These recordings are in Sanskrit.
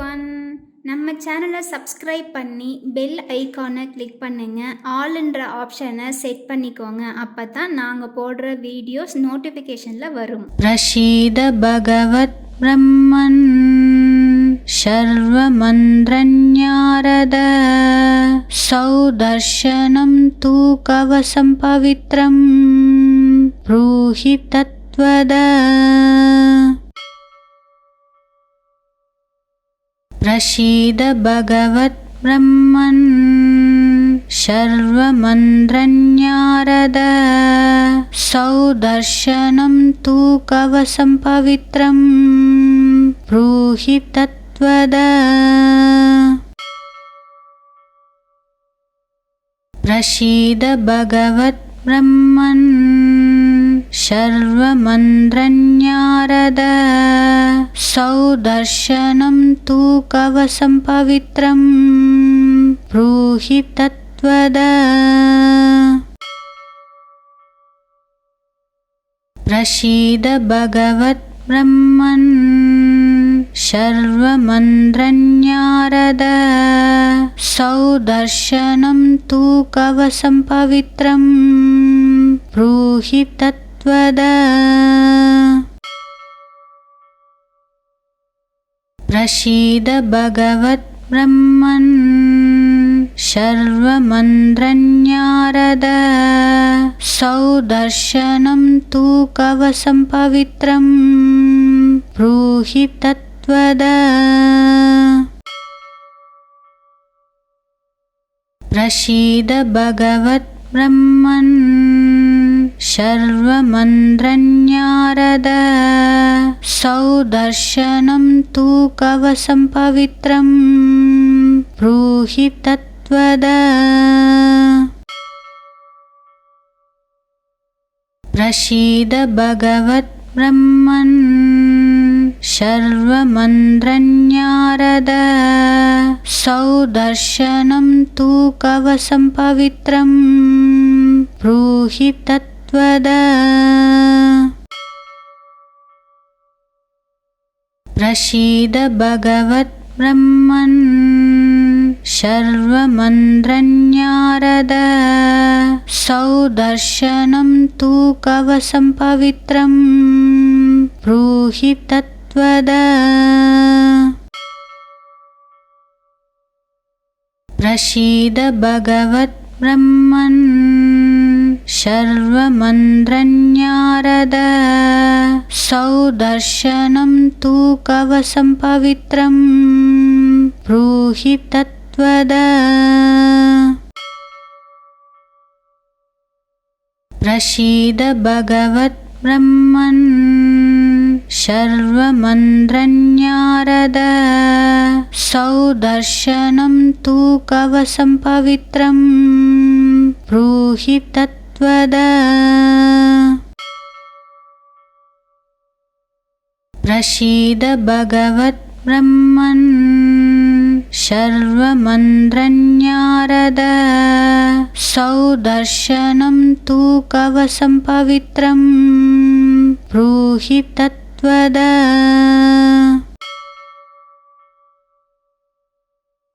எவ்ரிவன், நம்ம சேனலை சப்ஸ்கிரைப் பண்ணி பெல் ஐக்கானை கிளிக் பண்ணுங்க. ஆல்ன்ற ஆப்ஷனை செட் பண்ணிக்கோங்க. அப்போ தான் நாங்கள் போடுற வீடியோஸ் நோட்டிஃபிகேஷனில் வரும். பிரசீத பகவத் பிரம்மன் சர்வமந்திரஞாரத சௌதர்ஷனம் தூ கவசம் பவித்ரம் ப்ரூஹி தத்வத. பிரசீத பகவத் பிரம்மன் சர்வமந்திரஞாரத சௌதர்ஷனம் தூ கவசம் பவித்ரம் ப்ரூஹி தத்வத. பிரசீத பகவத் பிரம்மன் சர்வமந்திரஞாரத சௌதர்ஷனம் தூ கவசம் பவித்ரம் ப்ரூஹி தத்வத. பிரசீத பகவத் பிரம்மன் சர்வமந்திரஞாரத சௌதர்ஷனம் தூ கவசம் பவித்ரம் ப்ரூஹி தத்வத. பிரசீத பகவத் பிரம்மன் சர்வமந்திரஞாரத சௌதர்ஷனம் தூ கவசம் பவித்ரம் ப்ரூஹி தத்வத. பிரசீத பகவத் பிரம்மன் சர்வமந்திரஞாரத சௌதர்ஷனம் தூ கவசம் பவித்ரம் ப்ரூஹி தத்வத. பிரசீத பகவத் பிரம்மன் சர்வமந்திரஞாரத சௌதர்ஷனம் தூ கவசம் பவித்ரம் ப்ரூஹி தத்வத. பிரசீத பகவத் பிரம்மன் சர்வமந்திரஞாரத சௌதர்ஷனம் தூ கவசம் பவித்ரம் ப்ரூஹி தத்வத. பிரசீத பகவத் பிரம்மன் சர்வமந்திரஞாரத சௌதர்ஷனம் தூ கவசம் பவித்ரம் ப்ரூஹி தத்வத. பிரசீத பகவத் பிரம்மன் சர்வமந்திரஞாரத சௌதர்ஷனம் தூ கவசம் பவித்ரம் ப்ரூஹி தத்வத. பிரசீத பகவத் பிரம்மன் சர்வமந்திரஞாரத சௌதர்ஷனம் தூ கவசம் பவித்ரம் ப்ரூஹி தத்வத.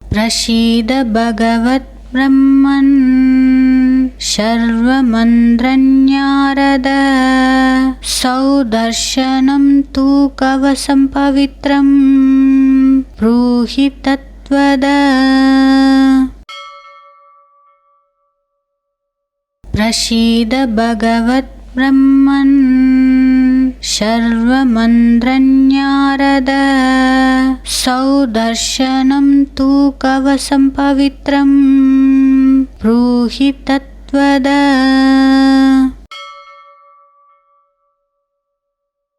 பிரசீத பகவத் பிரம்மன் சர்வமந்திரஞாரத சௌதர்ஷனம் தூ கவசம் பவித்ரம் ப்ரூஹி தத்வத. பிரசீத பகவத் பிரம்மன் சர்வமந்திரஞாரத சௌதர்ஷனம் தூ கவசம் பவித்ரம் ப்ரூஹி தத்வத.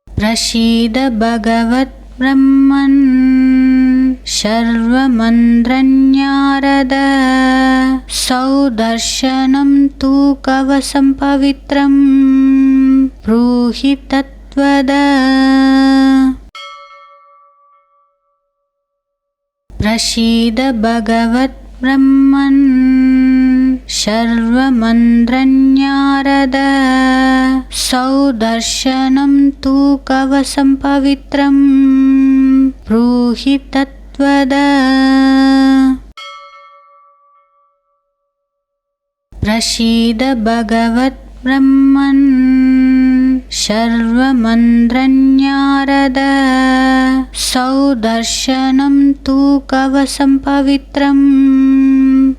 பிரசீத பகவத் பிரம்மன் சர்வமந்திரஞாரத சௌதர்ஷனம் தூ கவசம் பவித்ரம் ப்ரூஹி தத்வத. பிரசீத பகவத் பிரம்மன் சர்வமந்திரஞாரத சௌதர்ஷனம் தூ கவசம் பவித்ரம் ப்ரூஹி தத்வத. तत्त्वद प्रसीद भगवद्ब्रह्मन् शर्वमन्द्रन्यारद सौदर्शनं तु कवचं पवित्रं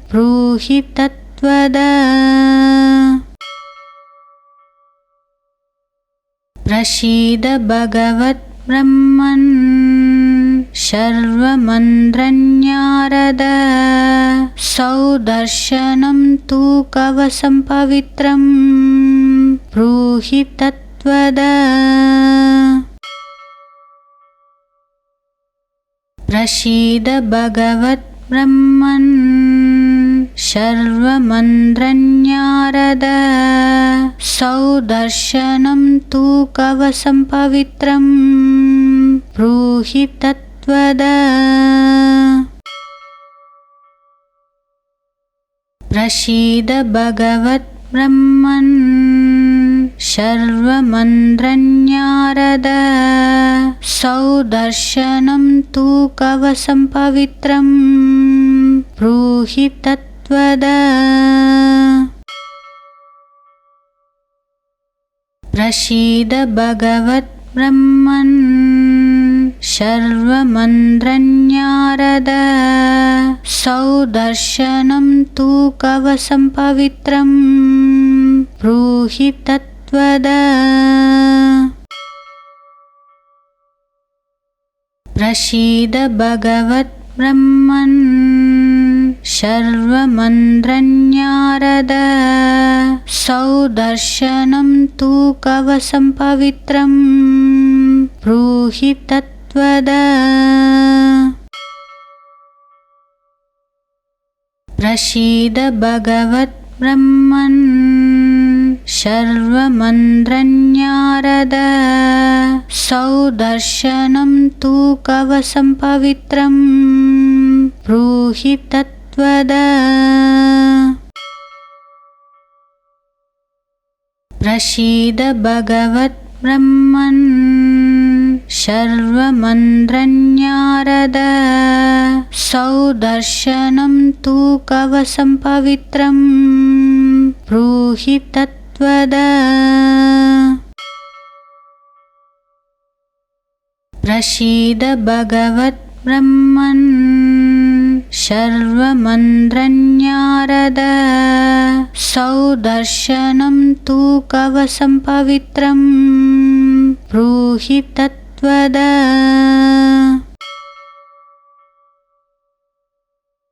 ब्रूहि तत्त्वद प्रसीद भगवद्ब्रह्मन् शर्वमन्द्रन्यारद सौदर्शनं तु कवचं पवित्रं ब्रूहि तत्त्वद प्रसीद भगवद्ब्रह्मन् शर्वमन्द्रन्यारद सौदर्शनं तु कवचं पवित्रं ब्रूहि तत्त्वद प्रसीद भगवद्ब्रह्मन् शर्वमन्द्रन्यारद सौदर्शनं तु कवचं पवित्रं ब्रूहि तत्त्वद प्रसीद भगवद्ब्रह्मन् शर्वमन्द्रन्यारद सौदर्शनं तु कवचं पवित्रं ब्रूहि तत्त्वद प्रसीद भगवद्ब्रह्मन् शर्वमन्द्रन्यारद सौदर्शनं तु कवचं पवित्रं ब्रूहि तत्त्वद प्रसीद भगवद्ब्रह्मन् शर्वमन्द्रन्यारद सौदर्शनं तु कवचं पवित्रं ब्रूहि तत्त्वद प्रसीद भगवद्ब्रह्मन् शर्वमन्द्रन्यारद सौदर्शनं तु कवचं पवित्रं ब्रूहि तत्त्वद प्रसीद भगवद्ब्रह्मन् शर्वमन्द्रन्यारद सौदर्शनं तु कवचं पवित्रं ब्रूहि तत्त्वद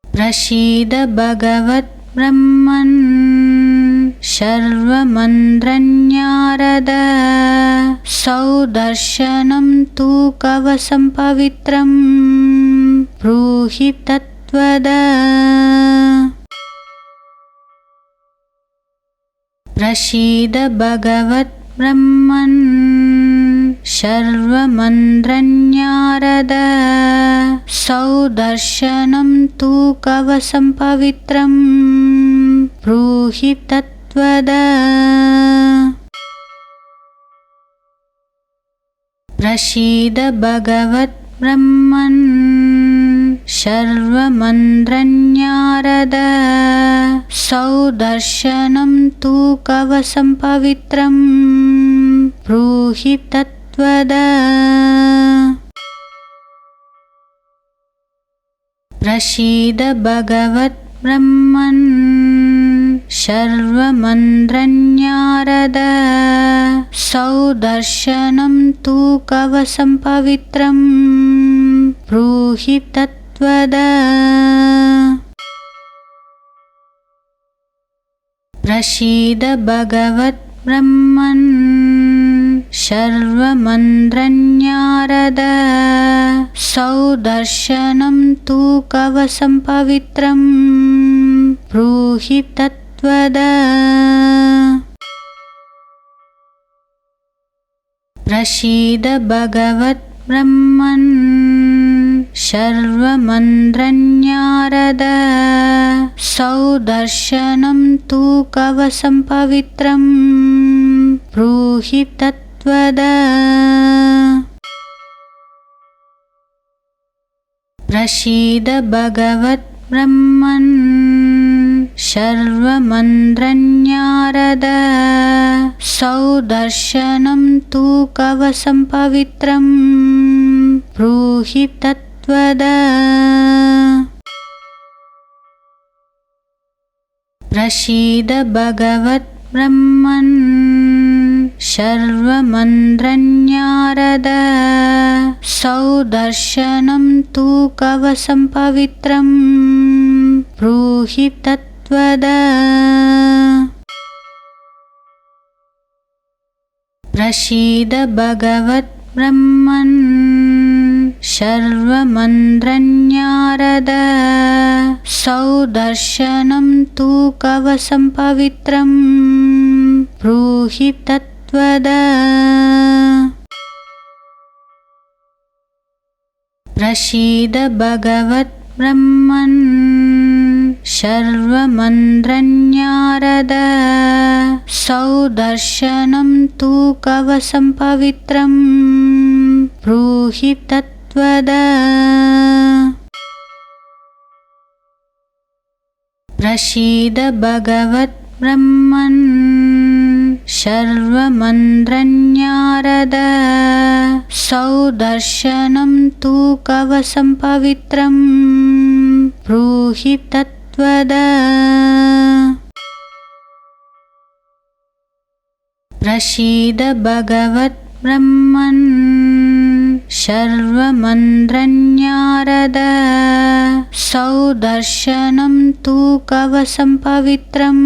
प्रसीद भगवद्ब्रह्मन् शर्वमन्द्रन्यारद सौदर्शनं तु कवचं पवित्रं ब्रूहि तत्त्वद प्रसीद भगवद्ब्रह्मन् शर्वमन्द्रन्यारद सौदर्शनं तु कवचं पवित्रं ब्रूहि तत्त्वद प्रसीद भगवद्ब्रह्मन् शर्वमन्द्रन्यारद सौदर्शनं तु कवचं पवित्रं ब्रूहि तत्त्वद प्रसीद भगवद्ब्रह्मन् शर्वमन्द्रन्यारद सौदर्शनं तु कवचं पवित्रं ब्रूहि तत्त्वद प्रसीद भगवद्ब्रह्मन् शर्वमन्द्रन्यारद सौदर्शनं तु कवचं पवित्रं ब्रूहि तत्त्वद प्रसीद भगवद्ब्रह्मन् शर्वमन्द्रन्यारद सौदर्शनं तु कवचं पवित्रं ब्रूहि तत्त्वद प्रसीद भगवद्ब्रह्मन् शर्वमन्त्रन्यारद सौदर्शनं तु कवचं पवित्रं ब्रूहि तत्त्वद प्रसीद भगवद्ब्रह्मन् शर्वमन्त्रन्यारद सौदर्शनं तु कवचं पवित्रं ब्रूहि तत्त्वद प्रसीद भगवद्ब्रह्मन् शर्वमन्त्रन्यारद सौदर्शनं तु कवचं पवित्रं ब्रूहि तत्त्वद प्रसीद भगवद्ब्रह्मन् शर्वमन्त्रन्यारद सौदर्शनं तु कवचं पवित्रं ब्रूहि तत्त्वद प्रसीद भगवद्ब्रह्मन् शर्वमन्त्रन्यारद सौदर्शनं तु कवचं पवित्रं ब्रूहि तत्त्वद प्रसीद भगवद्ब्रह्मन् शर्वमन्त्रन्यारद सौदर्शनं तु कवचं पवित्रं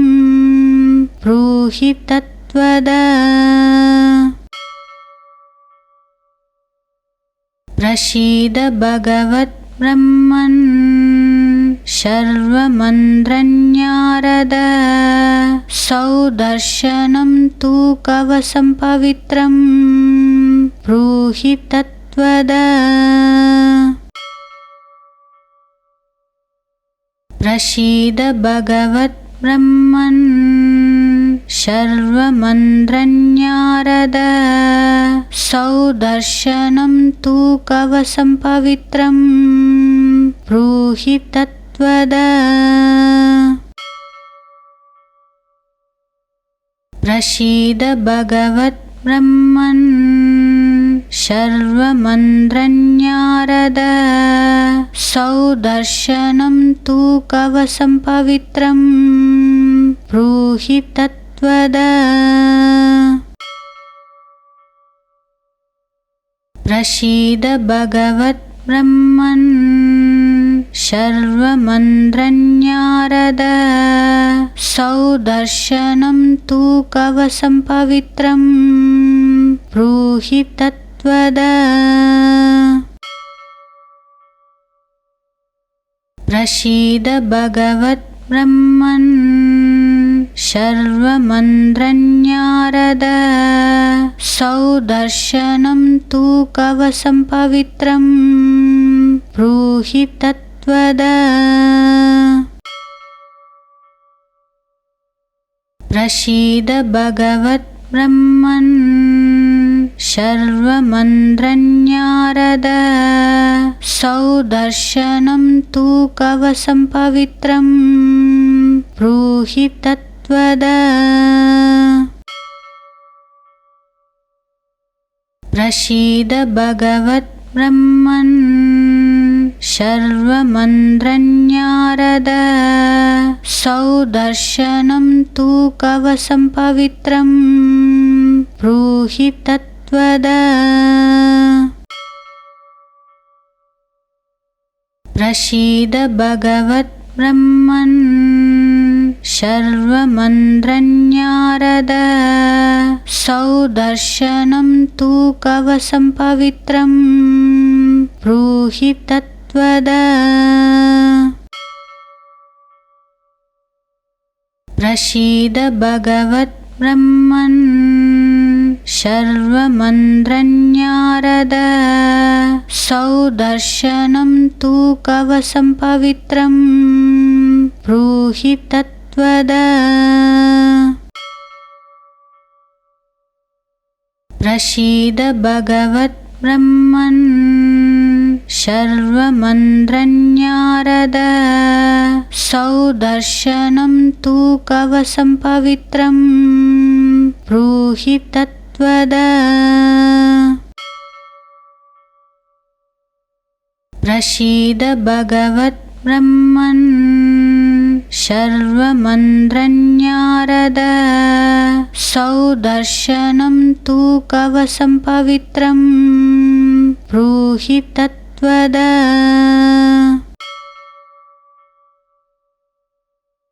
ब्रूहि तत्त्वद प्रसीद भगवद्ब्रह्मन् शर्वमन्त्रन्यारद सौदर्शनं तु कवचं पवित्रं ब्रूहि तत्त्वद प्रसीद भगवद्ब्रह्मन् शर्वमन्त्रन्यारद सौदर्शनं तु कवचं पवित्रं ब्रूहि तत्त्वद प्रसीद भगवद्ब्रह्मन् शर्वमन्त्रन्यारद सौदर्शनं तु कवचं पवित्रं ब्रूहि तत्त्वद प्रसीद भगवद्ब्रह्मन् शर्वमन्त्रन्यारद सौदर्शनं तु कवचं पवित्रं ब्रूहि तत्त्वद प्रसीद भगवद्ब्रह्मन् शर्वमन्त्रन्यारद सौदर्शनं तु कवचं पवित्रं ब्रूहि तत्त्वद प्रसीद भगवद्ब्रह्मन् शर्वमन्त्रन्यारद सौदर्शनं तु कवचं पवित्रं ब्रूहि तत्त्वद प्रसीद भगवद्ब्रह्मन् शर्वमन्त्रन्यारद सौदर्शनं तु कवचं पवित्रं ब्रूहि तत्त्वद प्रसीद भगवद्ब्रह्मन् शर्वमन्त्रन्यारद सौदर्शनं तु कवचं पवित्रं ब्रूहि तत्त्वद प्रसीद भगवद्ब्रह्मन् शर्वमन्त्रन्यारद सौदर्शनं तु कवचं पवित्रं ब्रूहि तत्त्वद प्रसीद भगवद्ब्रह्मन् शर्वमन्द्रन्यारद सौदर्शनं तु कवचं पवित्रं ब्रूहि तत्त्वद प्रसीद भगवद्ब्रह्मन् शर्वमन्द्रन्यारद सौदर्शनं तु कवचं पवित्रं ब्रूहि तत्त्वद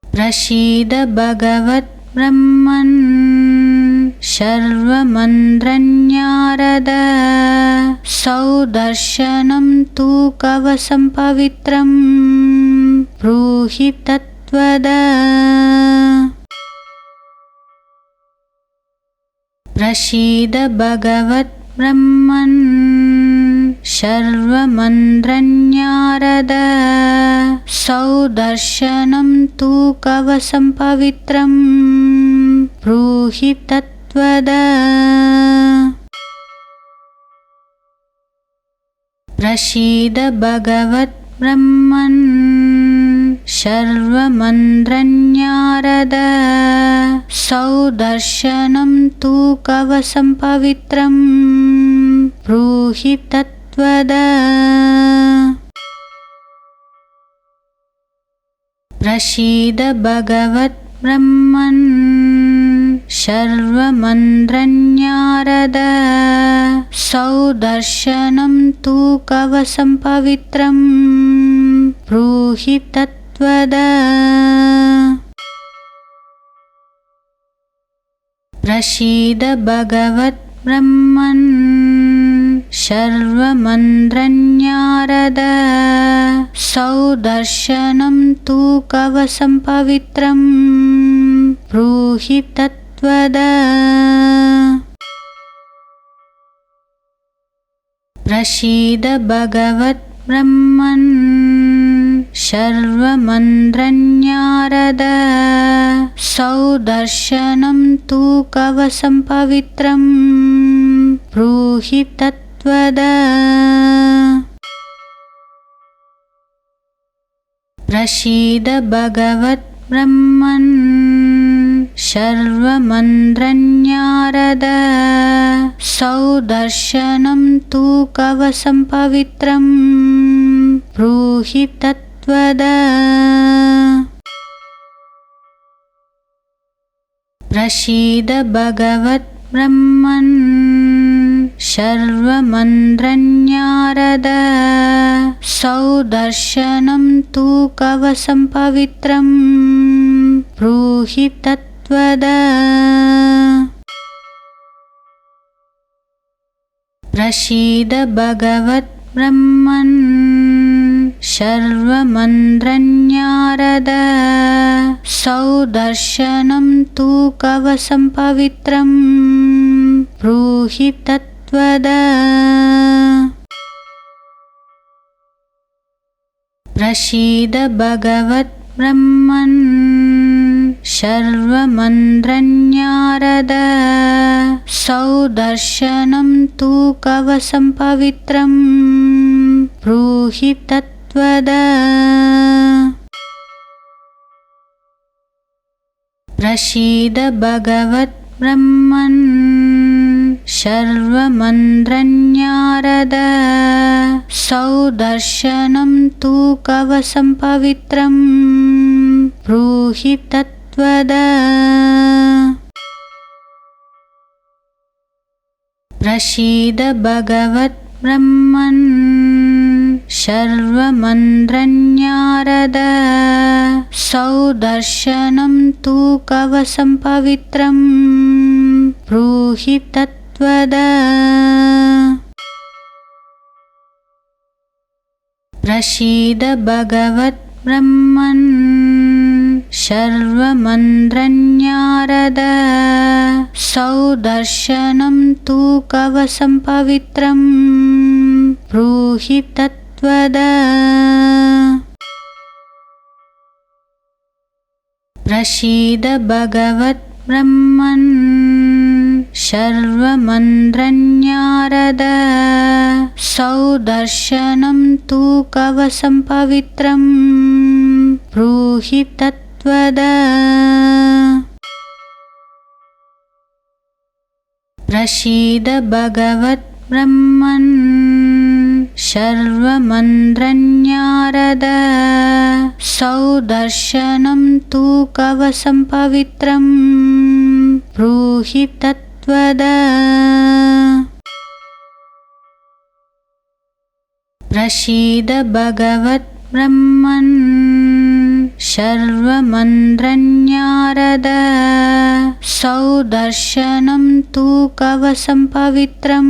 प्रसीद भगवद्ब्रह्मन् शर्वमन्द्रन्यारद सौदर्शनं तु कवचं पवित्रं ब्रूहि तत्त्वद प्रसीद भगवद्ब्रह्मन् शर्वमन्द्रन्यारद सौदर्शनं तु कवचं पवित्रं ब्रूहि तत्त्वद प्रसीद भगवद्ब्रह्मन् शर्वमन्द्रन्यारद सौदर्शनं तु कवचं पवित्रं ब्रूहि तत्त्वद प्रसीद भगवद्ब्रह्मन् शर्वमन्द्रन्यारद सौदर्शनं तु कवचं पवित्रं ब्रूहि तत्त्वद प्रसीद भगवद्ब्रह्मन् शर्वमन्द्रन्यारद सौदर्शनं तु कवचं पवित्रं ब्रूहि तत्त्वद प्रसीद भगवद्ब्रह्मन् शर्वमन्द्रन्यारद सौदर्शनं तु कवचं पवित्रं ब्रूहि तत्त्वद प्रसीद भगवद्ब्रह्मन् शर्वमन्द्रन्यारद सौदर्शनं तु कवचं पवित्रं ब्रूहि तत्त्वद प्रसीद भगवद्ब्रह्मन् शर्वमन्द्रन्यारद सौदर्शनं तु कवचं पवित्रं ब्रूहि तत्त्वद प्रसीद भगवद्ब्रह्मन् शर्वमन्द्रन्यारद सौदर्शनं तु कवचं पवित्रं ब्रूहि तत्त्वद प्रसीद भगवद्ब्रह्मन् शर्वमन्द्रन्यारद सौदर्शनं तु कवचं पवित्रं ब्रूहि तत्त्वद प्रसीद भगवद्ब्रह्मन् शर्वमन्द्रन्यारद सौदर्शनं तु कवचं पवित्रं ब्रूहि तत्त्वद प्रसीद भगवद्ब्रह्मन् शर्वमन्द्रन्यारद सौदर्शनं तु कवचं पवित्रं ब्रूहि तत्त्वद प्रसीद भगवद्ब्रह्मन् शर्वमन्द्रन्यारद सौदर्शनं तु कवचं पवित्रं ब्रूहि तत्त्वद प्रसीद भगवद्ब्रह्मन् शर्वमन्द्रन्यारद सौदर्शनं सौदर्शनं तु कवचं पवित्रं ब्रूहि तत्त्वद प्रसीद भगवद्ब्रह्मन् शर्वमन्द्रन्यारद सौदर्शनं तु कवचं पवित्रं ब्रूहि तत्त्वद प्रसीद भगवद्ब्रह्मन् शर्वमन्द्रन्यारद सौदर्शनं तु कवचं पवित्रं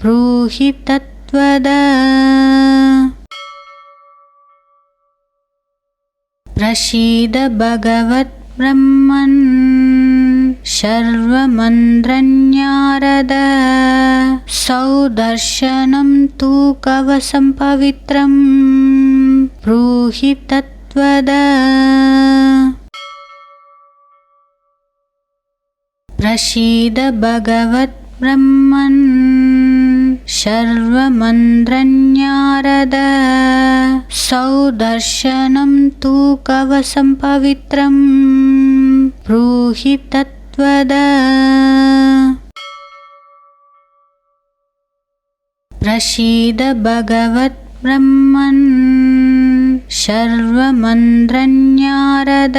ब्रूहि तत्त्वद प्रसीद भगवद्ब्रह्मन् शर्वमन्द्रन्यारद सौदर्शनं तु कवचं पवित्रं ब्रूहि तत्त्वद प्रसीद भगवद्ब्रह्मन् शर्वमन्द्रन्यारद सौदर्शनं तु कवचं पवित्रं ब्रूहि तत्त्वद प्रसीद भगवद्ब्रह्मन् शर्वमन्द्रन्यारद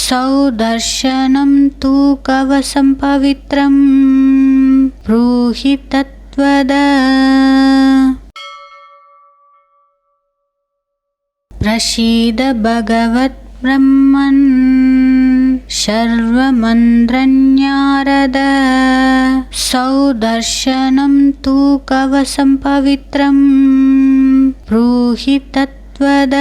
सौदर्शनं तु कवचं पवित्रं ब्रूहि तत्त्वद प्रसीद भगवद्ब्रह्मन् शर्वमन्द्रन्यारद सौदर्शनं तु कवचं पवित्रं ब्रूहि तत्त्वद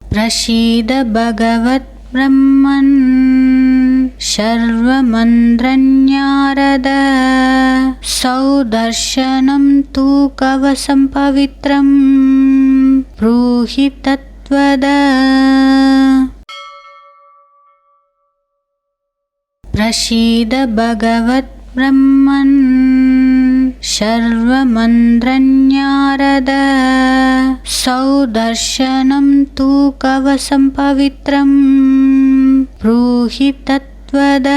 प्रसीद भगवद्ब्रह्मन् शर्वमन्द्रन्यारद सौदर्शनं तु कवचं पवित्रं ब्रूहि तत्त्वद प्रसीद भगवद्ब्रह्मन् शर्वमन्द्रन्यारद सौदर्शनं तु कवचं पवित्रं ब्रूहि तत्त्वद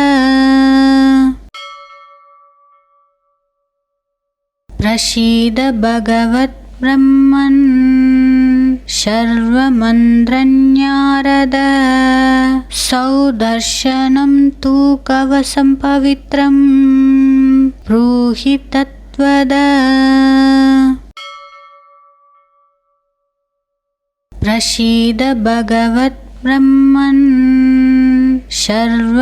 प्रसीद भगवद्ब्रह्मन् शर्वमन्द्रन्यारद सौदर्शनं तु कवचं पवित्रं ब्रूहि तत्त्वद प्रसीद भगवद्ब्रह्मन् शर्वमन्द्रन्यारद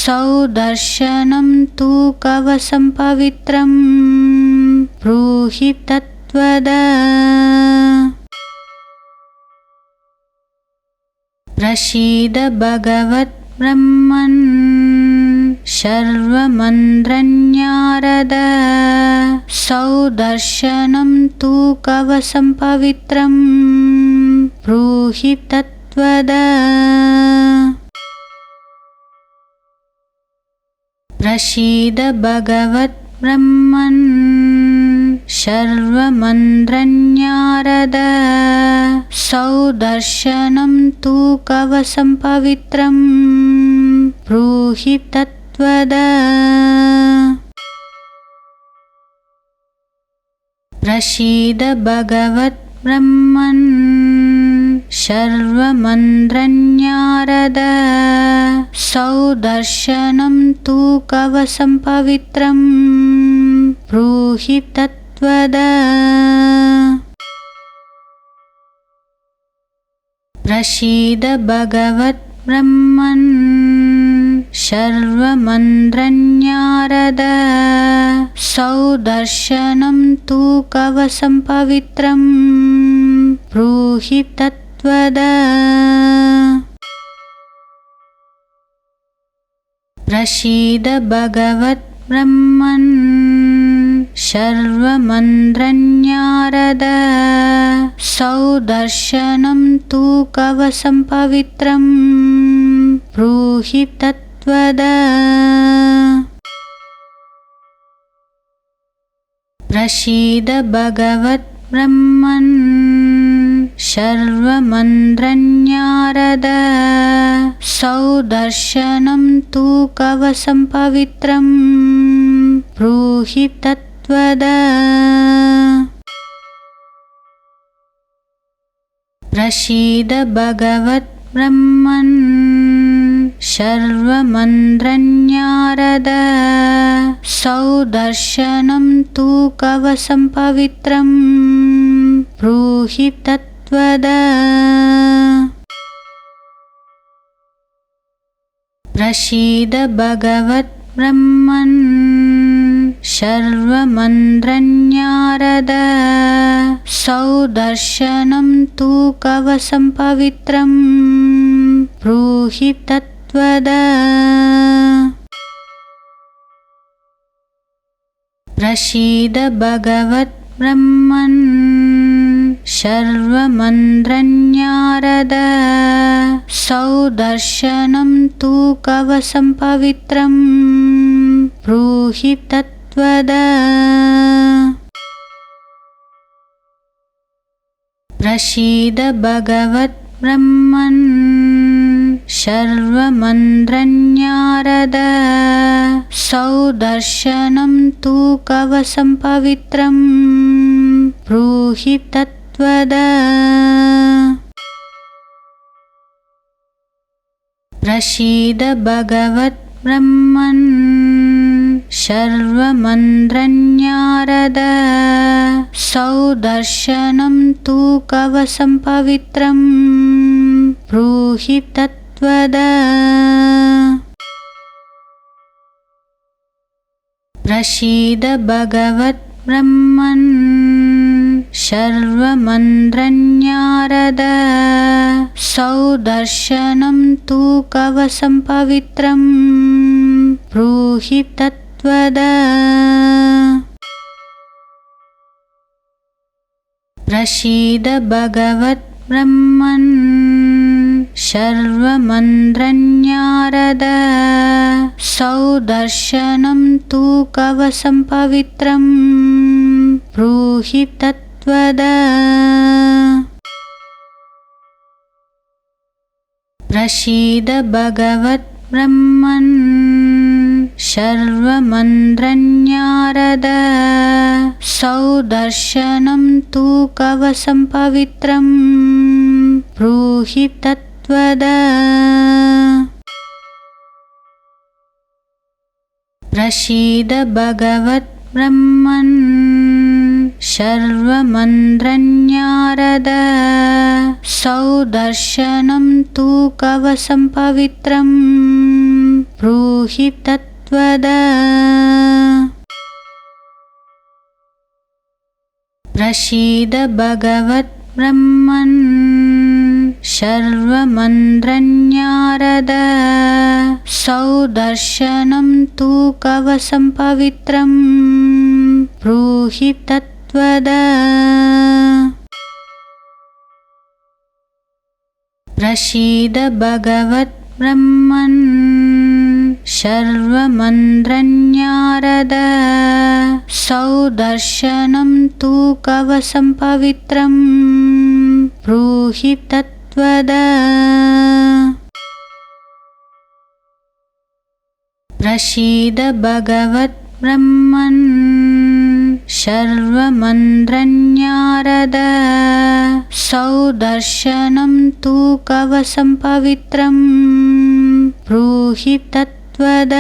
सौदर्शनं तु कवचं पवित्रं ब्रूहि तत्त्वद प्रसीद भगवद्ब्रह्मन् शर्वमन्द्रन्यारद सौदर्शनं तु कवचं पवित्रं ब्रूहि तत्त्वद प्रसीद भगवद्ब्रह्मन् शर्वमन्द्रन्यारद सौदर्शनं तु कवचं पवित्रं ब्रूहि तत्त्वद प्रसीद भगवद्ब्रह्मन् शर्वमन्द्रन्यारद सौदर्शनं तु कवचं पवित्रं ब्रूहि तत्त्वद प्रसीद भगवद्ब्रह्मन् शर्वमन्द्रन्यारद सौदर्शनं तु कवचं पवित्रं ब्रूहि तत्त्वद प्रसीद भगवद्ब्रह्मन् शर्वमन्द्रन्यारद सौदर्शनं तु कवचं पवित्रं ब्रूहि ब्रूहि तत्त्वद प्रसीद भगवद्ब्रह्मन् शर्वमन्द्रन्यारद सौदर्शनं तु कवचं पवित्रं ब्रूहि तत्त्वद प्रसीद भगवद्ब्रह्मन् शर्वमन्द्रन्यारद सौदर्शनं तु कवचं पवित्रं ब्रूहि तत्त्वद प्रसीद भगवद्ब्रह्मन् शर्वमन्द्रन्यारद सौदर्शनं तु कवचं पवित्रं ब्रूहि तत्त्वद प्रसीद भगवद्ब्रह्मन् शर्वमन्द्रन्यारद सौदर्शनं तु कवचं पवित्रं ब्रूहि तत्त्वद प्रसीद भगवद्ब्रह्मन् शर्वमन्द्रन्यारद सौदर्शनं तु कवचं पवित्रं ब्रूहि तत्त्वद प्रसीद भगवद्ब्रह्मन् शर्वमन्द्रन्यारद सौदर्शनं तु कवचं पवित्रं ब्रूहि तत्त्वद प्रसीद भगवद्ब्रह्मन् शर्वमन्द्रन्यारद सौदर्शनं तु कवचं पवित्रं ब्रूहि तत्त्वद प्रसीद भगवद्ब्रह्मन् शर्वमन्द्रन्यारद सौदर्शनं तु कवचं पवित्रं ब्रूहि तत्त्वद प्रसीद भगवद्ब्रह्मन् शर्वमन्द्रन्यारद सौदर्शनं तु कवचं पवित्रं ब्रूहि तत्त्वद प्रसीद भगवद्ब्रह्मन् शर्वमन्द्रन्यारद सौदर्शनं तु कवचं पवित्रं ब्रूहि तत्त्वद प्रसीद भगवद्ब्रह्मन् शर्वमन्द्रन्यारद सौदर्शनं तु कवचं पवित्रं ब्रूहि तत्त्वद प्रसीद भगवद्ब्रह्मन् शर्वमन्द्रन्यारद सौदर्शनं तु कवचं पवित्रं ब्रूहि तत्त्वद प्रसीद भगवद्ब्रह्मन् शर्वमन्द्रन्यारद सौदर्शनं तु कवचं पवित्रं ब्रूहि तत्त्वद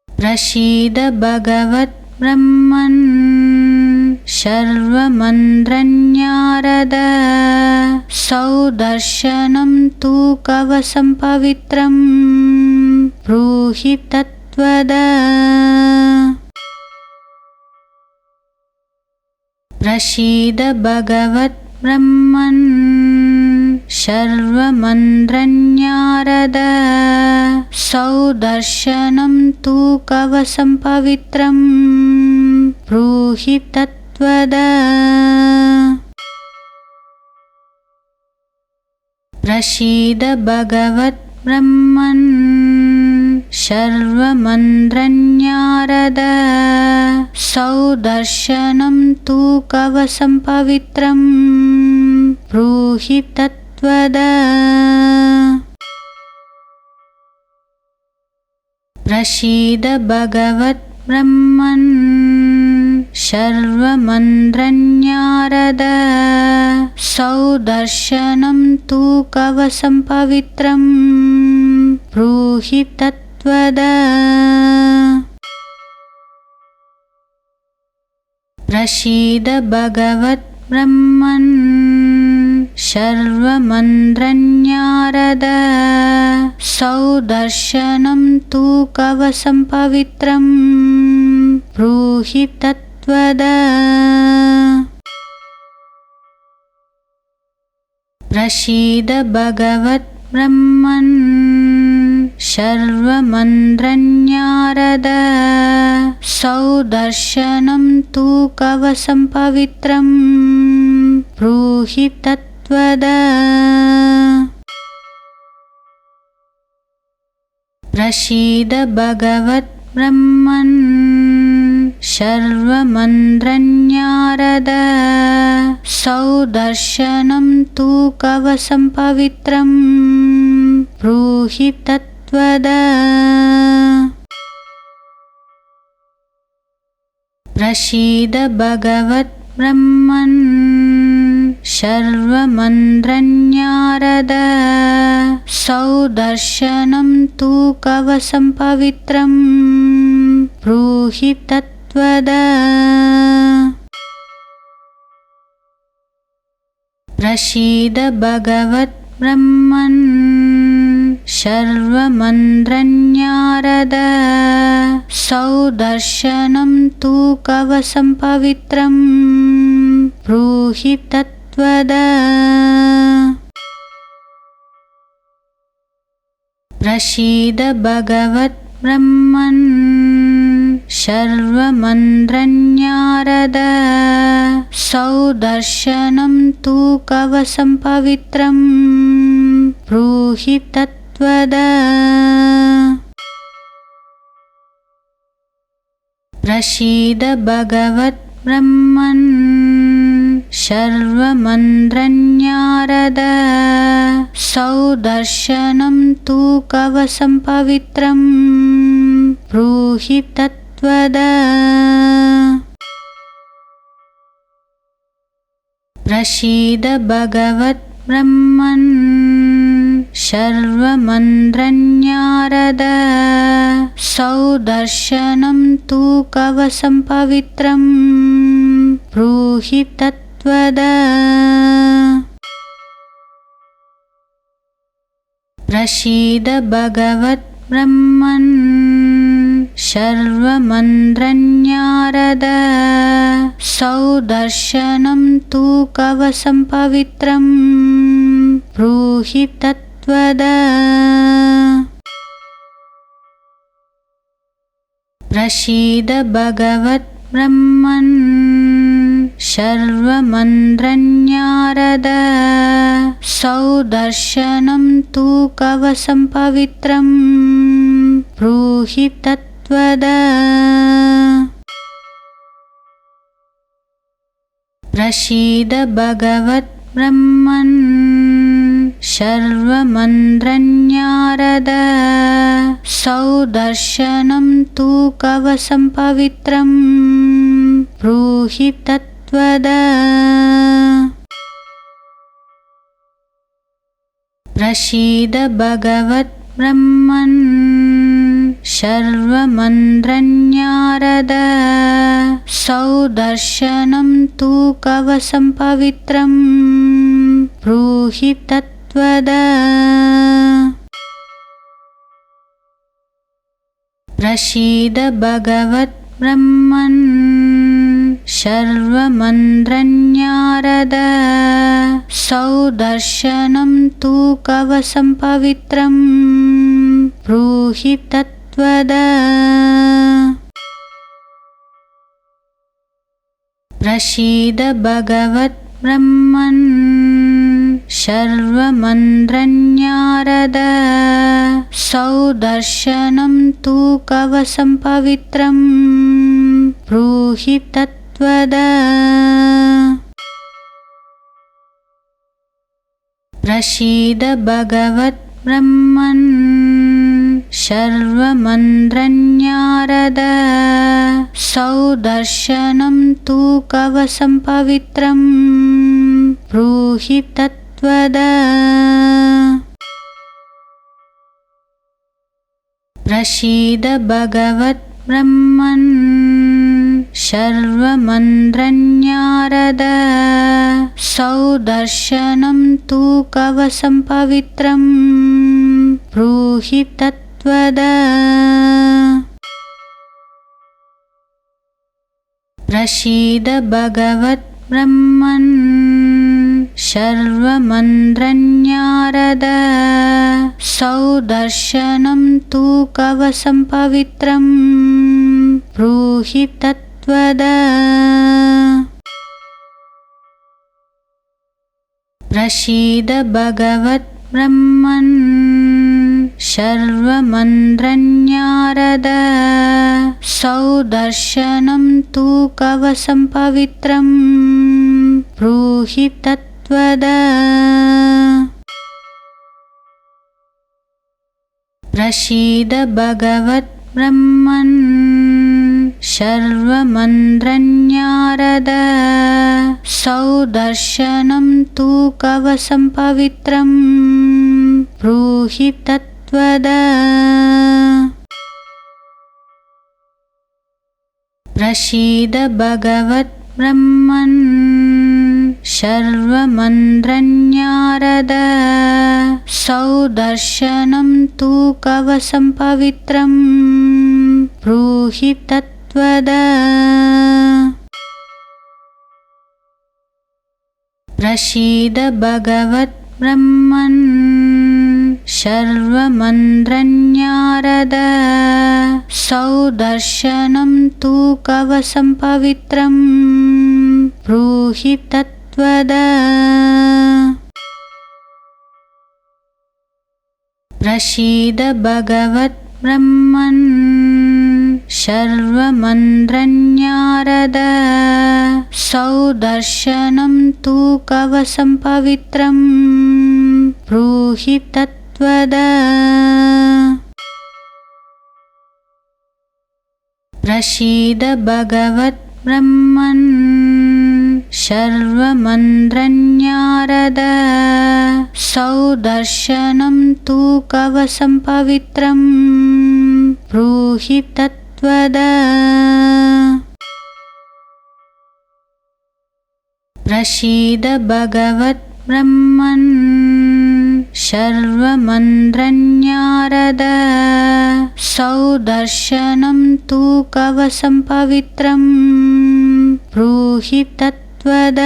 प्रसीद भगवद्ब्रह्मन् शर्वमन्द्रन्यारद सौदर्शनं तु कवचं पवित्रं ब्रूहि तत्त्वद प्रसीद भगवद्ब्रह्मन् शर्वमन्द्रन्यारद सौदर्शनं तु कवचं पवित्रं ब्रूहि तत्त्वद प्रसीद भगवद्ब्रह्मन् शर्वमन्द्रन्यारद सौदर्शनं तु कवचं पवित्रं ब्रूहि तत्त्वद प्रसीद भगवद्ब्रह्मन् शर्वमन्द्रन्यारद सौदर्शनं तु कवचं पवित्रं ब्रूहि तत्त्वद प्रसीद भगवद्ब्रह्मन् शर्वमन्द्रन्यारद सौदर्शनं तु कवचं पवित्रं ब्रूहि तत्त्वद प्रसीद भगवद्ब्रह्मन् शर्वमन्द्रन्यारद सौदर्शनं तु कवचं पवित्रं ब्रूहि तत्त्वद प्रसीद भगवद्ब्रह्मन् शर्वमन्द्रन्यारद सौदर्शनं तु कवचं पवित्रं ब्रूहि तत्त्वद प्रसीद भगवद्ब्रह्मन् शर्वमन्द्रन्यारद सौदर्शनं तु कवचं पवित्रं ब्रूहि तत्त्वद प्रसीद भगवद्ब्रह्मन् शर्वमन्द्रन्यारद सौदर्शनं तु कवचं पवित्रं ब्रूहि तत्त्वद प्रसीद भगवद्ब्रह्मन् शर्वमन्द्रन्यारद सौदर्शनं तु कवचं पवित्रं ब्रूहि तत्त्वद प्रसीद भगवद्ब्रह्मन् शर्वमन्द्रन्यारद सौदर्शनं तु कवचं पवित्रं ब्रूहि तत्त्वद प्रसीद भगवद्ब्रह्मन् शर्वमन्द्रन्यारद सौदर्शनं तु कवचं पवित्रं ब्रूहि तत्त्वद प्रसीद भगवद्ब्रह्मन् शर्वमन्द्रन्यारद सौदर्शनं तु कवचं पवित्रं ब्रूहि तत्त्वद प्रसीद भगवद्ब्रह्मन् शर्वमन्द्रन्यारद सौदर्शनं तु कवचं पवित्रं ब्रूहि तत्त्वद प्रसीद भगवद्ब्रह्मन् शर्वमन्द्रन्यारद सौदर्शनं तु कवचं पवित्रं ब्रूहि तत्त्वद प्रसीद भगवद्ब्रह्मन् शर्वमन्द्रन्यारद सौदर्शनं तु कवचं पवित्रं ब्रूहि तत्त्वद प्रसीद भगवद्ब्रह्मन् शर्वमन्द्रन्यारद सौदर्शनं तु कवचं पवित्रं ब्रूहि तत्त्वद प्रसीद भगवद्ब्रह्मन् शर्वमन्द्रन्यारद सौदर्शनं तु कवचं पवित्रं ब्रूहि तत्त्वद प्रसीद भगवद्ब्रह्मन् शर्वमन्द्रन्यारद सौदर्शनं तु कवचं पवित्रं ब्रूहि तत्त्वद प्रसीद भगवद्ब्रह्मन् शर्वमन्द्रन्यारद सौदर्शनं तु कवचं पवित्रं ब्रूहि तत्त्वद प्रसीद भगवद्ब्रह्मन् शर्वमन्द्रन्यारद सौदर्शनं तु कवचं पवित्रं ब्रूहि तत्त्वद प्रसीद भगवद्ब्रह्मन् शर्वमन्द्रन्यारद सौदर्शनं तु कवचं पवित्रं ब्रूहि तत्त्वद प्रसीद भगवद्ब्रह्मन् शर्वमन्द्रन्यारद सौदर्शनं तु कवचं पवित्रं ब्रूहि तत्त्वद प्रसीद भगवद्ब्रह्मन् शर्वमन्द्रन्यारद सौदर्शनं तु कवचं पवित्रं ब्रूहि तत्त्वद प्रसीद भगवद्ब्रह्मन् शर्वमन्द्रन्यारद सौदर्शनं तु कवचं पवित्रं ब्रूहि तत्त्वद प्रसीद भगवद्ब्रह्मन् शर्वमन्द्रन्यारद सौदर्शनं तु कवचं पवित्रं ब्रूहि तत्त्वद प्रसीद भगवद्ब्रह्मन् शर्वमन्द्रन्यारद सौदर्शनं तु कवचं पवित्रं ब्रूहि तत्त्वद प्रसीद भगवद्ब्रह्मन् शर्वमन्द्रन्यारद सौदर्शनं तु कवचं पवित्रं ब्रूहि तत्त्वद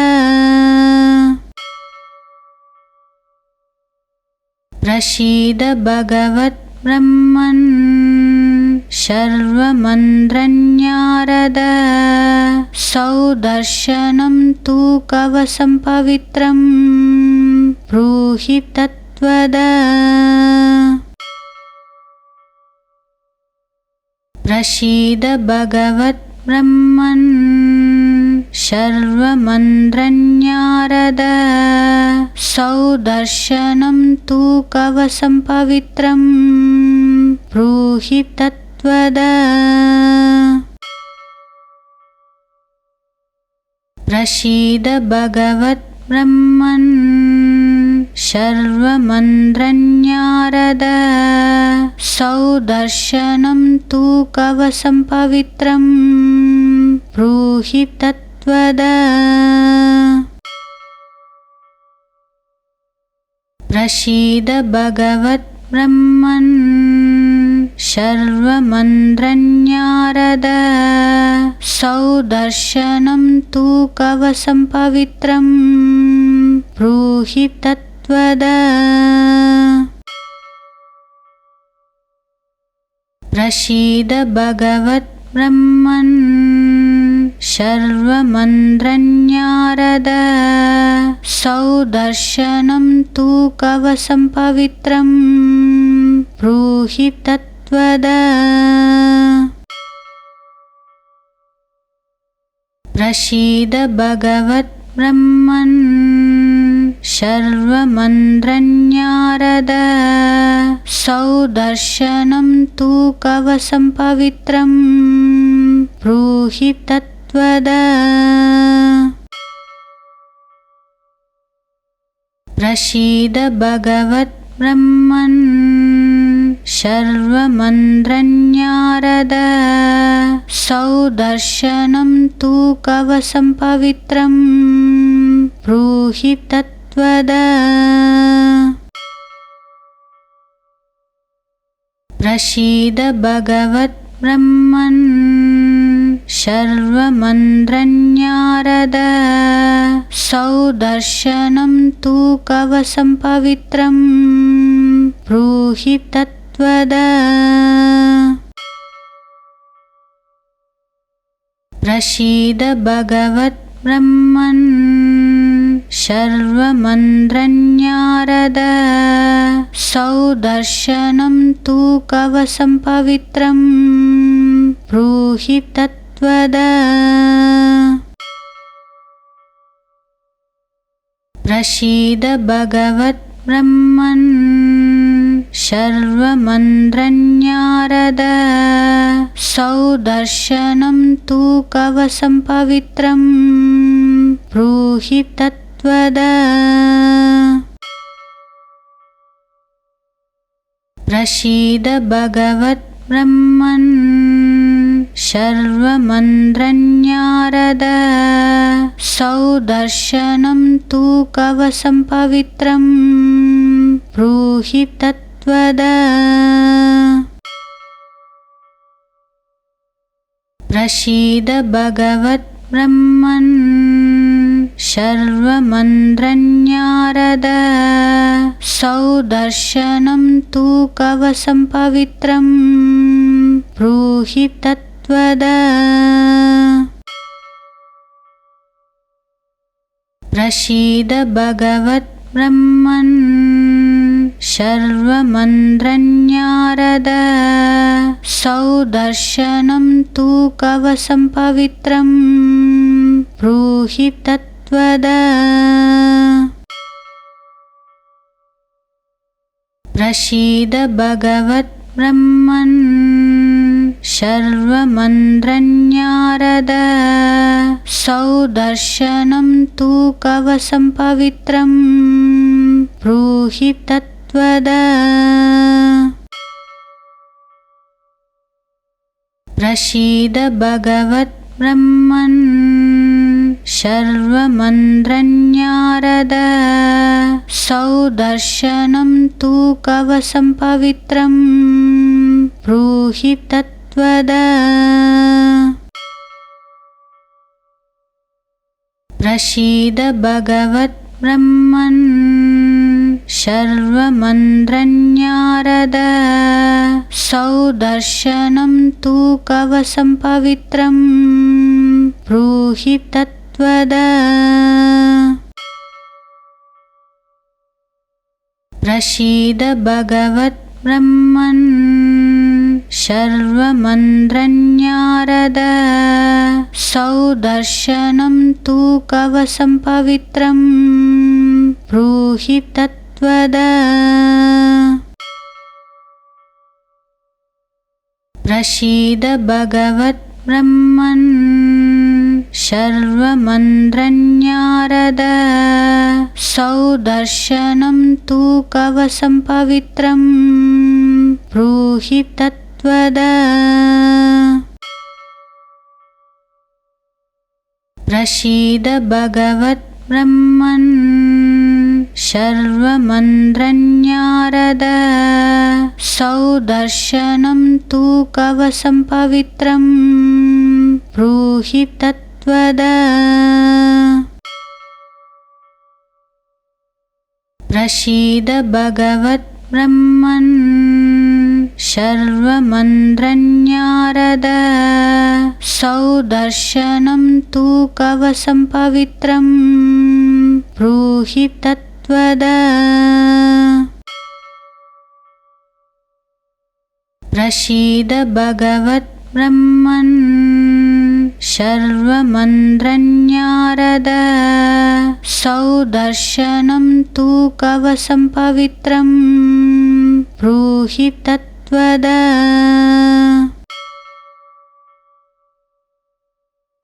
प्रसीद भगवद्ब्रह्मन् शर्वमन्द्रन्यारद सौदर्शनं तु कवचं पवित्रं ब्रूहि तत्त्वद प्रसीद भगवद्ब्रह्मन् शर्वमन्द्रन्यारद सौदर्शनं तु कवचं पवित्रं ब्रूहि तत्त्वद प्रसीद भगवद्ब्रह्मन् शर्वमन्द्रन्यारद सौदर्शनं तु कवचं पवित्रं ब्रूहि तत्त्वद प्रसीद भगवद्ब्रह्मन् शर्वमन्द्रन्यारद सौदर्शनं तु कवचं पवित्रं ब्रूहि तत्त्वद प्रसीद भगवद्ब्रह्मन् शर्वमन्द्रन्यारद सौदर्शनं तु कवचं पवित्रं ब्रूहि तत्त्वद प्रसीद भगवद्ब्रह्मन् शर्वमन्द्रन्यारद सौदर्शनं तु कवचं पवित्रं ब्रूहि तत्त्वद प्रसीद भगवद्ब्रह्मन् शर्वमन्द्रन्यारद सौदर्शनं तु कवचं पवित्रं ब्रूहि तत्त्वद प्रसीद भगवद्ब्रह्मन् शर्वमन्द्रन्यारद सौदर्शनं तु कवचं पवित्रं ब्रूहि तत्त्वद प्रसीद भगवद्ब्रह्मन् शर्वमन्द्रन्यारद सौदर्शनं तु कवचं पवित्रं ब्रूहि तत्त्वद प्रसीद भगवद्ब्रह्मन् शर्वमन्द्रन्यारद सौदर्शनं तु कवचं पवित्रं ब्रूहि तत्त्वद प्रसीद भगवद्ब्रह्मन् शर्वमन्द्रन्यारद सौदर्शनं तु कवचं पवित्रं ब्रूहि तत्त्वद प्रसीद भगवद्ब्रह्मन् शर्वमन्द्रन्यारद सौदर्शनं तु कवचं पवित्रं ब्रूहि तत्त्वद प्रसीद भगवद्ब्रह्मन् शर्वमन्द्रन्यारद सौदर्शनं तु कवचं पवित्रं ब्रूहि तत्त्वद प्रसीद भगवद्ब्रह्मन् शर्वमन्द्रन्यारद सौदर्शनं तु कवचं पवित्रं ब्रूहि तत्त्वद प्रसीद भगवद्ब्रह्मन् शर्वमन्द्रन्यारद सौदर्शनं तु कवचं पवित्रं ब्रूहि तत्त्वद प्रसीद भगवद्ब्रह्मन् शर्वमन्द्रन्यारद सौदर्शनं तु कवचं पवित्रं ब्रूहि तत्त्वद प्रसीद भगवद्ब्रह्मन् शर्वमन्द्रन्यारद सौदर्शनं तु कवचं पवित्रं ब्रूहि तत्त्वद प्रसीद भगवद्ब्रह्मन् शर्वमन्द्रन्यारद सौदर्शनं तु कवचं पवित्रं ब्रूहि तत्त्वद प्रसीद भगवद्ब्रह्मन् शर्वमन्द्रन्यारद सौदर्शनं तु कवचं पवित्रं ब्रूहि तत्त्वद प्रसीद भगवद्ब्रह्मन् शर्वमन्द्रन्यारद सौदर्शनं तु कवचं पवित्रं ब्रूहि तत्त्वद प्रसीद भगवद्ब्रह्मन् शर्वमन्द्रन्यारद सौदर्शनं तु कवचं पवित्रं ब्रूहि तत्त्वद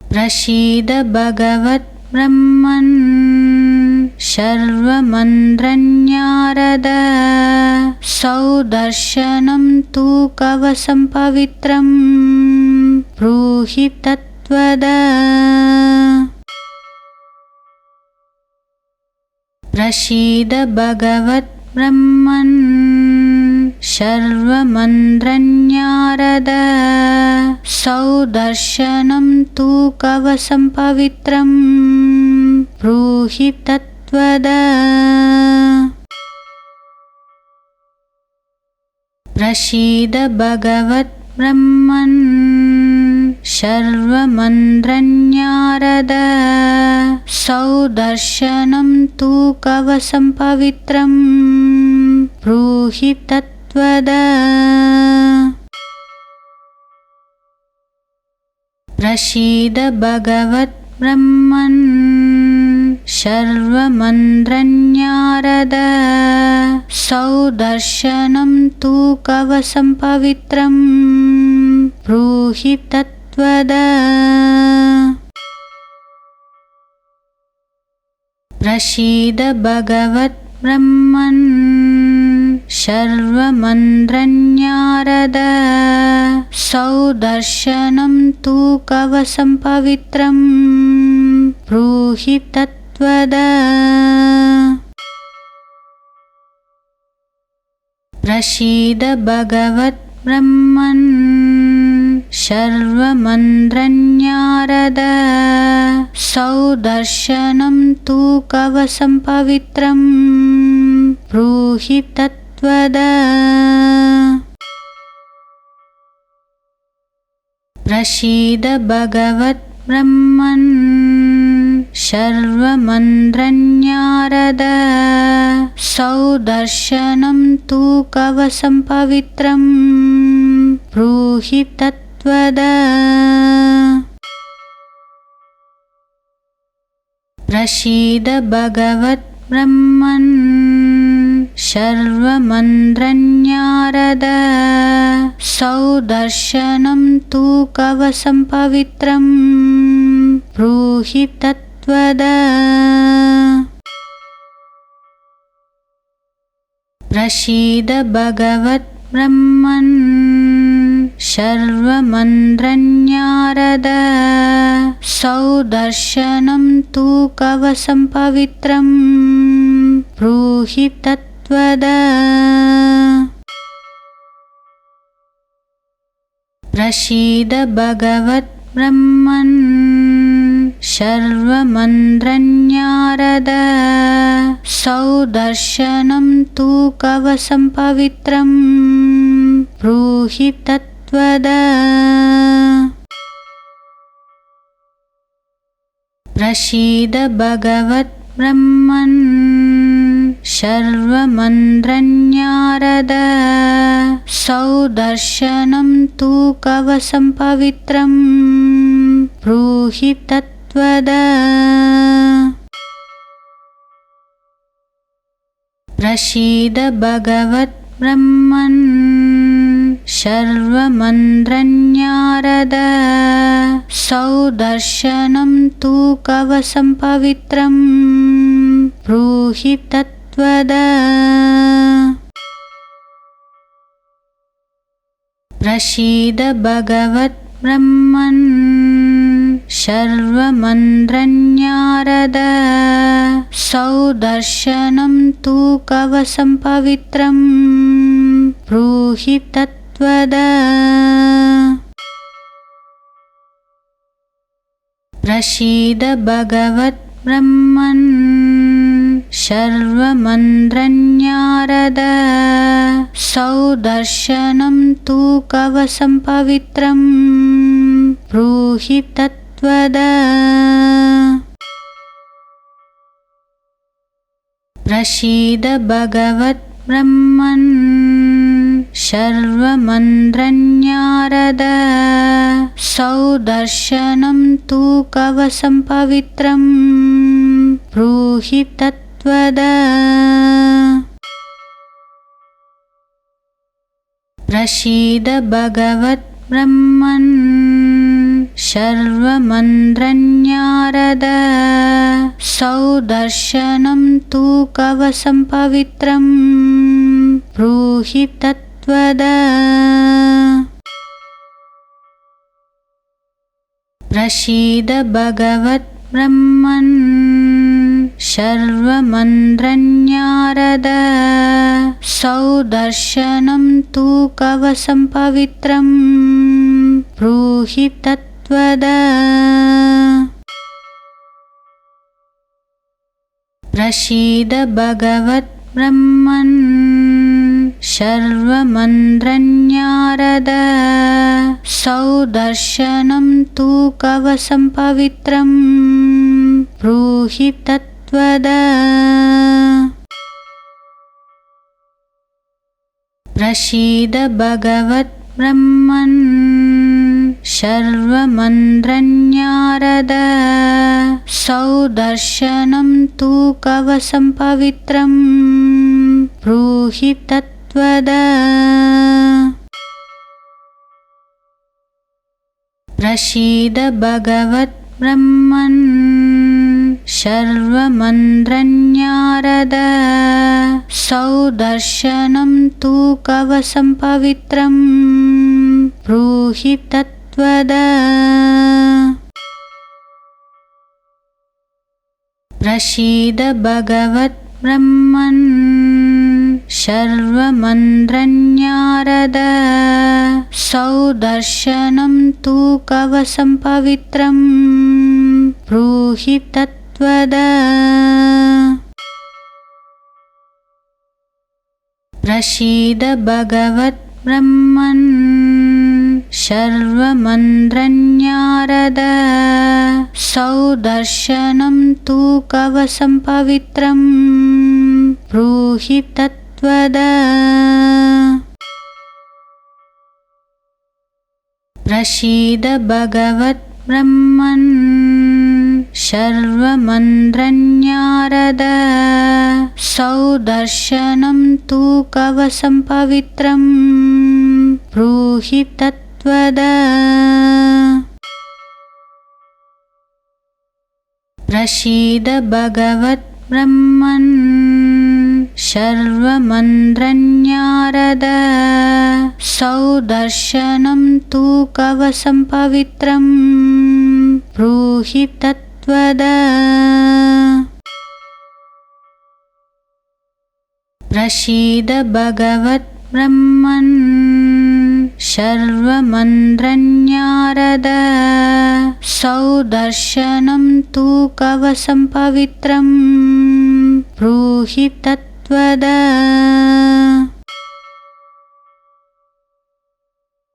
प्रसीद भगवद्ब्रह्मन् शर्वमन्द्रन्यारद सौदर्शनं तु कवचं पवित्रं ब्रूहि तत्त्वद प्रसीद भगवद्ब्रह्मन् शर्वमन्द्रन्यारद सौदर्शनं तु कवचं पवित्रं ब्रूहि तत्त्वद प्रसीद भगवद्ब्रह्मन् शर्वमन्द्रन्यारद सौदर्शनं तु कवचं पवित्रं ब्रूहि तत्त्वद प्रसीद भगवद्ब्रह्मन् शर्वमन्द्रन्यारद सौदर्शनं तु कवचं पवित्रं ब्रूहि तत्त्वद प्रसीद भगवद्ब्रह्मन् शर्वमन्द्रन्यारद सौदर्शनं तु कवचं पवित्रं ब्रूहि तत्त्वद प्रसीद भगवद्ब्रह्मन् शर्वमन्द्रन्यारद सौदर्शनं तु कवचं पवित्रं ब्रूहि तत्त्वद प्रसीद भगवद्ब्रह्मन् शर्वमन्द्रन्यारद सौदर्शनं तु कवचं पवित्रं ब्रूहि तत्त्वद प्रसीद भगवद्ब्रह्मन् शर्वमन्द्रन्यारद सौदर्शनं तु कवचं पवित्रं ब्रूहि तत्त्वद प्रसीद भगवद्ब्रह्मन् शर्वमन्द्रन्यारद सौदर्शनं तु कवचं पवित्रं ब्रूहि तत्त्वद प्रसीद भगवद्ब्रह्मन् शर्वमन्द्रन्यारद सौदर्शनं तु कवचं पवित्रं ब्रूहि तत्त्वद प्रसीद भगवद्ब्रह्मन् शर्वमन्द्रन्यारद सौदर्शनं तु कवचं पवित्रं ब्रूहि तत्त्वद प्रसीद भगवद्ब्रह्मन् शर्वमन्द्रन्यारद सौदर्शनं तु कवचं पवित्रं ब्रूहि तत्त्वद प्रसीद भगवद्ब्रह्मन् शर्वमन्द्रन्यारद सौदर्शनं तु कवचं पवित्रं ब्रूहि तत्त्वद प्रसीद भगवद्ब्रह्मन् शर्वमन्द्रन्यारद सौदर्शनं तु कवचं पवित्रं ब्रूहि तत्त्वद प्रसीद भगवद्ब्रह्मन् शर्वमन्द्रन्यारद सौदर्शनं तु कवचं पवित्रं ब्रूहि तत्त्वद प्रसीद भगवद्ब्रह्मन् शर्वमन्द्रन्यारद सौदर्शनं तु कवचं पवित्रं ब्रूहि तत्त्वद प्रसीद भगवद्ब्रह्मन् शर्वमन्द्रन्यारद सौदर्शनं तु कवचं पवित्रं ब्रूहि तत्त्वद प्रसीद भगवद्ब्रह्मन् शर्वमन्द्रन्यारद सौदर्शनं तु कवचं पवित्रं ब्रूहि तत्त्वद प्रसीद भगवद्ब्रह्मन् शर्वमन्द्रन्यारद सौदर्शनं तु कवचं पवित्रं ब्रूहि तत्त्वद प्रसीद भगवद्ब्रह्मन् शर्वमन्द्रन्यारद सौदर्शनं तु कवचं पवित्रं ब्रूहि तत्त्वद प्रसीद भगवद्ब्रह्मन् शर्वमन्द्रन्यारद सौदर्शनं तु कवचं पवित्रं ब्रूहि तत्त्वद प्रसीद भगवद्ब्रह्मन् शर्वमन्द्रन्यारद सौदर्शनं तु कवचं पवित्रं ब्रूहि तत्त्वद प्रसीद भगवद्ब्रह्मन् शर्वमन्द्रन्यारद सौदर्शनं तु कवचं पवित्रं ब्रूहि तत्त्वद प्रसीद भगवद्ब्रह्मन् शर्वमन्द्रन्यारद सौदर्शनं तु कवचं पवित्रं ब्रूहि तत्त्वद प्रसीद भगवद्ब्रह्मन् शर्वमन्द्रन्यारद सौदर्शनं तु कवचं पवित्रं ब्रूहि तत्त्वद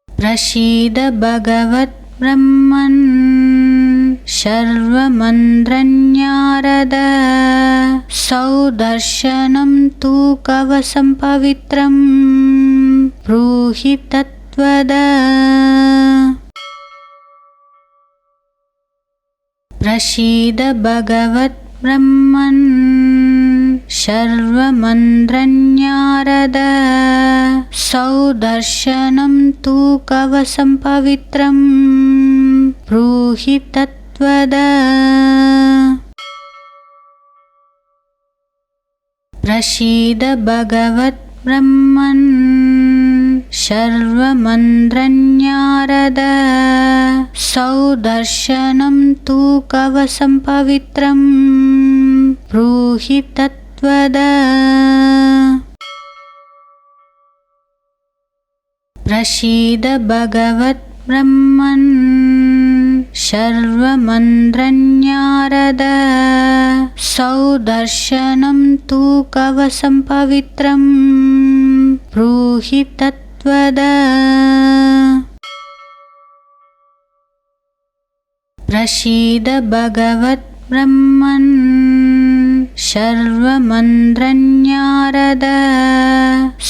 प्रसीद भगवद्ब्रह्मन् शर्वमन्द्रन्यारद सौदर्शनं तु कवचं पवित्रं ब्रूहि तत्त्वद प्रसीद भगवद्ब्रह्मन् शर्वमन्द्रन्यारद सौदर्शनं तु कवचं पवित्रं ब्रूहि तत्त्वद प्रसीद भगवद्ब्रह्मन् शर्वमन्द्रन्यारद सौदर्शनं तु कवचं पवित्रं ब्रूहि तत्त्वद प्रसीद भगवद्ब्रह्मन् शर्वमन्द्रन्यारद सौदर्शनं तु कवचं पवित्रं ब्रूहि तत्त्वद प्रसीद भगवद्ब्रह्मन् शर्वमन्द्रन्यारद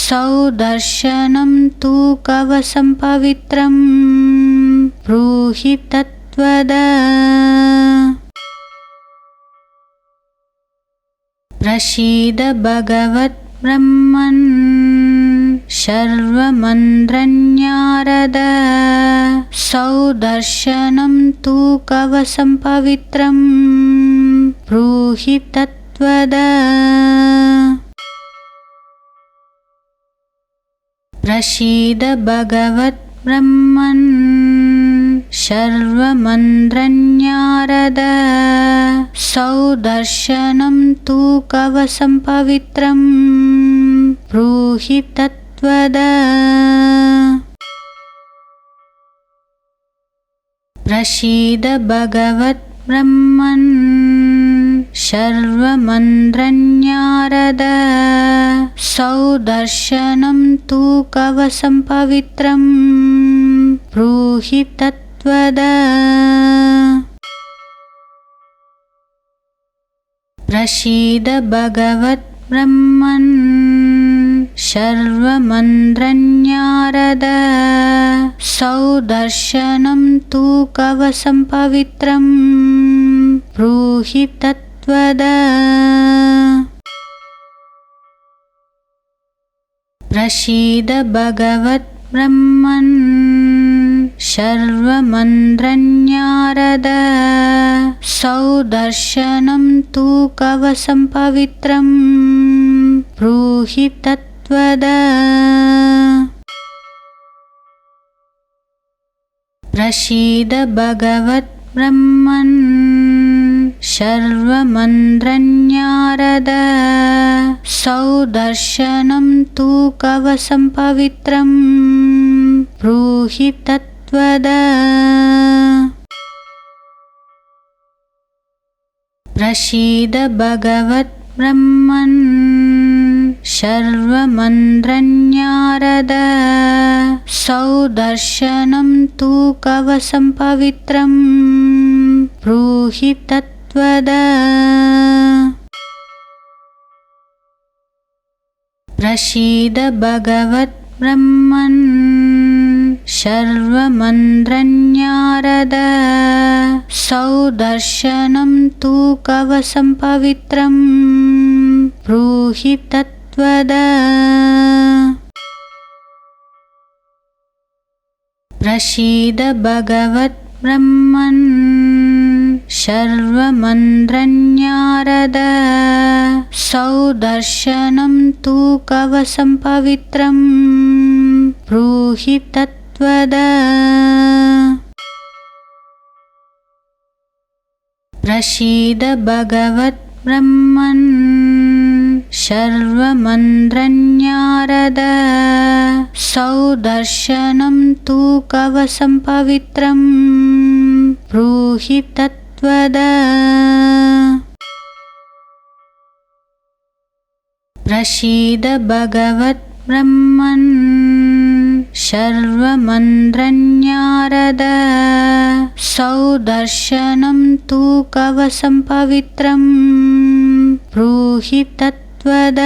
सौदर्शनं तु कवचं पवित्रं ब्रूहि तत्त्वद प्रसीद भगवद्ब्रह्मन् शर्वमन्द्रन्यारद सौदर्शनं तु कवचं पवित्रं ब्रूहि तत्त्वद प्रसीद भगवद्ब्रह्मन् शर्वमन्द्रन्यारद सौदर्शनं तु कवचं पवित्रं ब्रूहि तत्त्वद प्रसीद भगवद्ब्रह्मन् शर्वमन्द्रन्यारद सौदर्शनं तु कवचं पवित्रं ब्रूहि तत्त्वद प्रसीद भगवद्ब्रह्मन् शर्वमन्द्रन्यारद सौदर्शनं तु कवचं पवित्रं ब्रूहि तत्त्वद प्रसीद भगवद्ब्रह्मन् शर्वमन्द्रन्यारद सौदर्शनं तु कवचं पवित्रं ब्रूहि तत्त्वद प्रसीद भगवद्ब्रह्मन् शर्वमन्द्रन्यारद सौदर्शनं तु कवचं पवित्रं ब्रूहि तत्त्वद प्रसीद भगवद्ब्रह्मन् शर्वमन्द्रन्यारद सौदर्शनं तु कवचं पवित्रं ब्रूहि तत्त्वद प्रसीद भगवद्ब्रह्मन् शर्वमन्द्रन्यारद सौदर्शनं तु कवचं पवित्रं ब्रूहि तत्त्वद प्रसीद भगवद्ब्रह्मन् शर्वमन्द्रन्यारद सौदर्शनं तु कवचं पवित्रं ब्रूहि तत्त्वद प्रसीद भगवद्ब्रह्मन् शर्वमन्द्रन्यारद सौदर्शनं तु कवचं पवित्रं ब्रूहि तत्त्वद प्रसीद भगवद्ब्रह्मन् शर्वमन्द्रन्यारद सौदर्शनं तु कवचं पवित्रं ब्रूहि तत्त्वद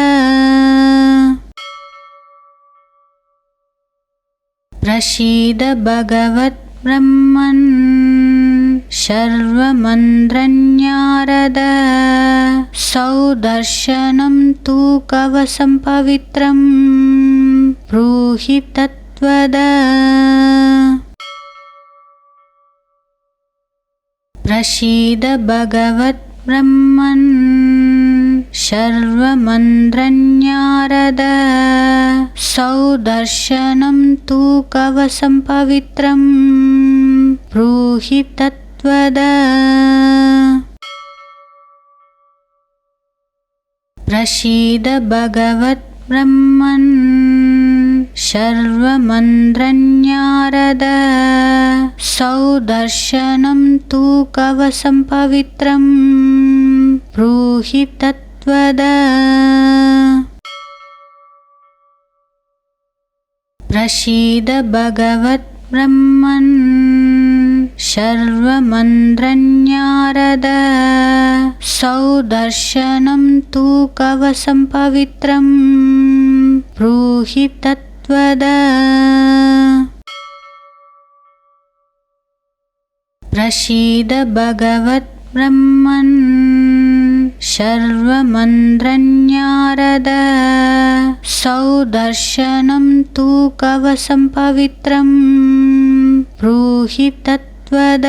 प्रसीद भगवद्ब्रह्मन् शर्वमन्द्रन्यारद सौदर्शनं तु कवचं पवित्रं ब्रूहि तत्त्वद प्रसीद भगवद्ब्रह्मन् शर्वमन्द्रन्यारद सौदर्शनं तु कवचं पवित्रं ब्रूहि तत्त्वद प्रसीद भगवद्ब्रह्मन् शर्वमन्द्रन्यारद सौदर्शनं तु कवचं पवित्रं ब्रूहि तत्त्वद प्रसीद भगवद्ब्रह्मन् शर्वमन्द्रन्यारद सौदर्शनं तु कवचं पवित्रं ब्रूहि तत्त्वद प्रसीद भगवद्ब्रह्मन् शर्वमन्द्रन्यारद सौदर्शनं तु कवचं पवित्रं ब्रूहि तत्त्वद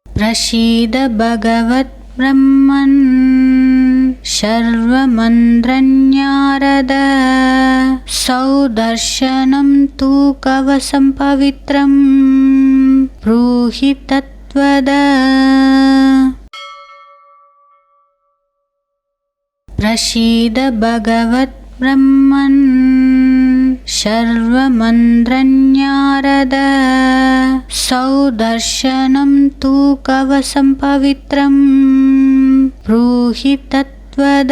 प्रसीद भगवद्ब्रह्मन् शर्वमन्द्रन्यारद सौदर्शनं तु कवचं पवित्रं ब्रूहि तत्त्वद प्रसीद भगवद्ब्रह्मन् शर्वमन्द्रन्यारद सौदर्शनं तु कवचं पवित्रं ब्रूहि तत्त्वद